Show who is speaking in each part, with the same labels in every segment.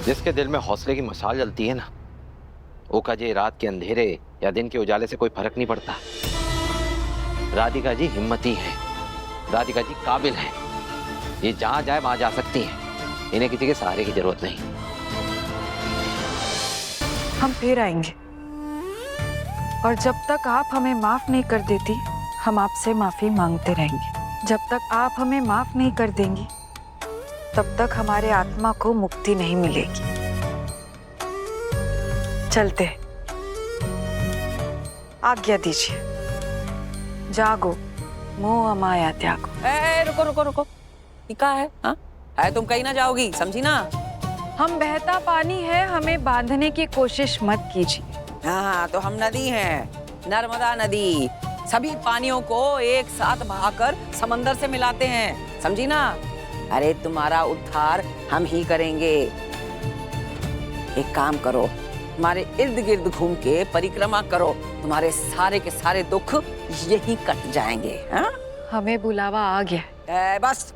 Speaker 1: जिसके दिल में हौसले की मशाल जलती है ना, वो काजे रात के अंधेरे या दिन के उजाले से कोई फर्क नहीं पड़ता। राधिका जी हिम्मती हैं, राधिका जी काबिल हैं, ये जहां जाए वहां जा सकती हैं, इन्हें किसी के सहारे की जरूरत नहीं।
Speaker 2: हम फिर आएंगे और जब तक आप हमें माफ नहीं कर देती हम आपसे माफी मांगते रहेंगे। जब तक आप हमें माफ नहीं कर देंगी तब तक हमारे आत्मा को मुक्ति नहीं मिलेगी। चलते हैं, आज्ञा दीजिए। जागो मोह माया त्यागो।
Speaker 3: रुको रुको रुको, ये क्या है? हाँ है, तुम कहीं ना जाओगी, समझी ना?
Speaker 2: हम बहता पानी है, हमें बांधने की कोशिश मत कीजिए।
Speaker 3: हाँ तो हम नदी हैं, नर्मदा नदी। सभी पानियों को एक साथ बहाकर समंदर से मिलाते हैं, समझी ना? अरे तुम्हारा उद्धार हम ही करेंगे। एक काम करो, हमारे इर्द गिर्द घूम के परिक्रमा करो, तुम्हारे सारे के सारे दुख यही कट जाएंगे। हाँ?
Speaker 2: हमें बुलावा आ गया।
Speaker 3: बस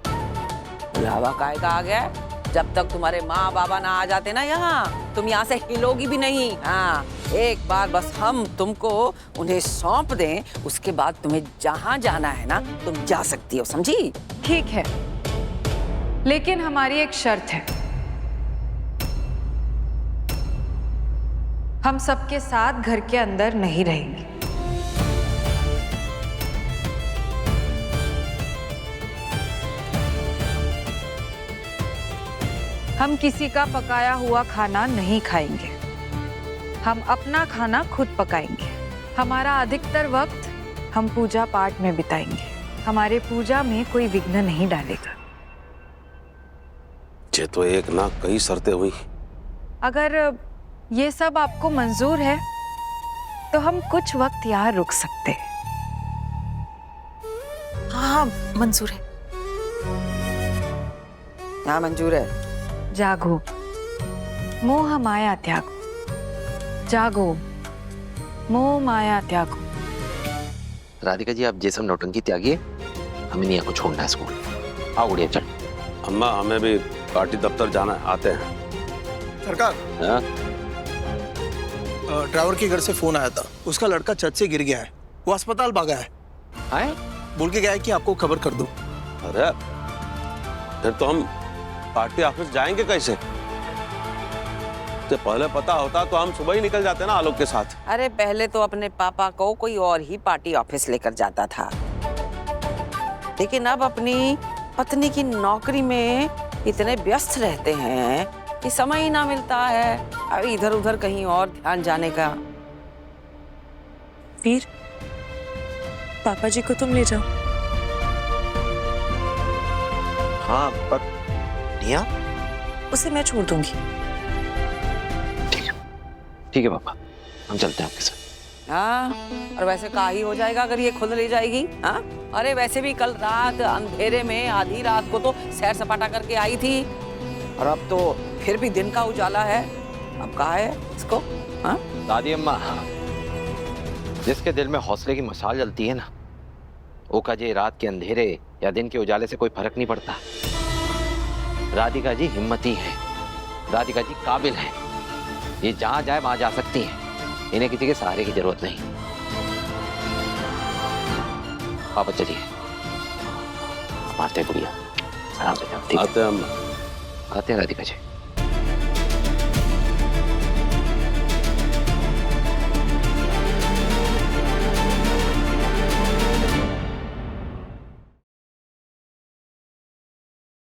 Speaker 3: बुलावा काहे का आ गया? जब तक तुम्हारे माँ बाबा ना आ जाते ना यहाँ, तुम यहाँ से हिलोगी भी नहीं। हाँ, एक बार बस हम तुमको उन्हें सौंप दें, उसके बाद तुम्हें जहाँ जाना है ना तुम जा सकती हो, समझी?
Speaker 2: ठीक है, लेकिन हमारी एक शर्त है। हम सबके साथ घर के अंदर नहीं रहेंगे। हम किसी का पकाया हुआ खाना नहीं खाएंगे। हम अपना खाना खुद पकाएंगे। हमारा अधिकतर वक्त हम पूजा पाठ में बिताएंगे। हमारे पूजा में कोई विघ्न नहीं डालेगा।
Speaker 4: ये तो एक ना कई शर्तें हुई।
Speaker 2: अगर ये सब आपको मंजूर है तो हम कुछ वक्त यहाँ रुक सकते हैं।
Speaker 5: हाँ मंजूर है।
Speaker 3: हाँ मंजूर है।
Speaker 2: जागो मोह माया त्यागो। जागो मोह माया त्यागो।
Speaker 1: राधिका जी आप ये सब नौटंकी त्यागिए, हमें नहीं को छोड़ना है स्कूल। आओ गुड़िया चल।
Speaker 4: अम्मा हमें भी पार्टी दफ्तर जाना है, आते हैं।
Speaker 6: सरकार, ड्राइवर के घर से फोन आया था, उसका लड़का छत से गिर गया है, वो अस्पताल भागा है।
Speaker 1: आए?
Speaker 6: बोल के गया है कि आपको खबर कर दूं।
Speaker 4: अरे फिर तो हम पार्टी ऑफिस जाएंगे कैसे? तो पहले पता होता तो हम सुबह ही निकल जाते ना आलोक के साथ।
Speaker 3: अरे पहले तो अपने पापा को कोई और ही पार्टी ऑफिस लेकर जाता था, लेकिन अब अपनी पत्नी की नौकरी में इतने व्यस्त रहते हैं कि समय ही ना मिलता है अब इधर उधर कहीं और ध्यान जाने का।
Speaker 5: वीर, पापा जी को तुम ले जाओ।
Speaker 1: हाँ पर निया?
Speaker 5: उसे मैं छोड़ दूंगी।
Speaker 1: ठीक है पापा, हम चलते हैं आपके साथ।
Speaker 3: हाँ, और वैसे का ही हो जाएगा अगर ये खुद ले जाएगी। हाँ, अरे वैसे भी कल रात अंधेरे में आधी रात को तो सैर सपाटा करके आई थी, और अब तो फिर भी दिन का उजाला है। अब कहाँ है इसको? हाँ?
Speaker 1: दादी अम्मा, जिसके दिल में हौसले की मशाल जलती है ना, वो काजे रात के अंधेरे या दिन के उजाले से कोई फर्क नहीं पड़ता। राधिका जी हिम्मती हैं, राधिका जी काबिल हैं, ये जहां जाए वहां जा सकती हैं, इन्हें किसी के सहारे की जरूरत नहीं। पापा चलिए, मारते गुड़िया, आराम से जाओ।
Speaker 4: आते हैं हम।
Speaker 1: आते हैं राधिका जी।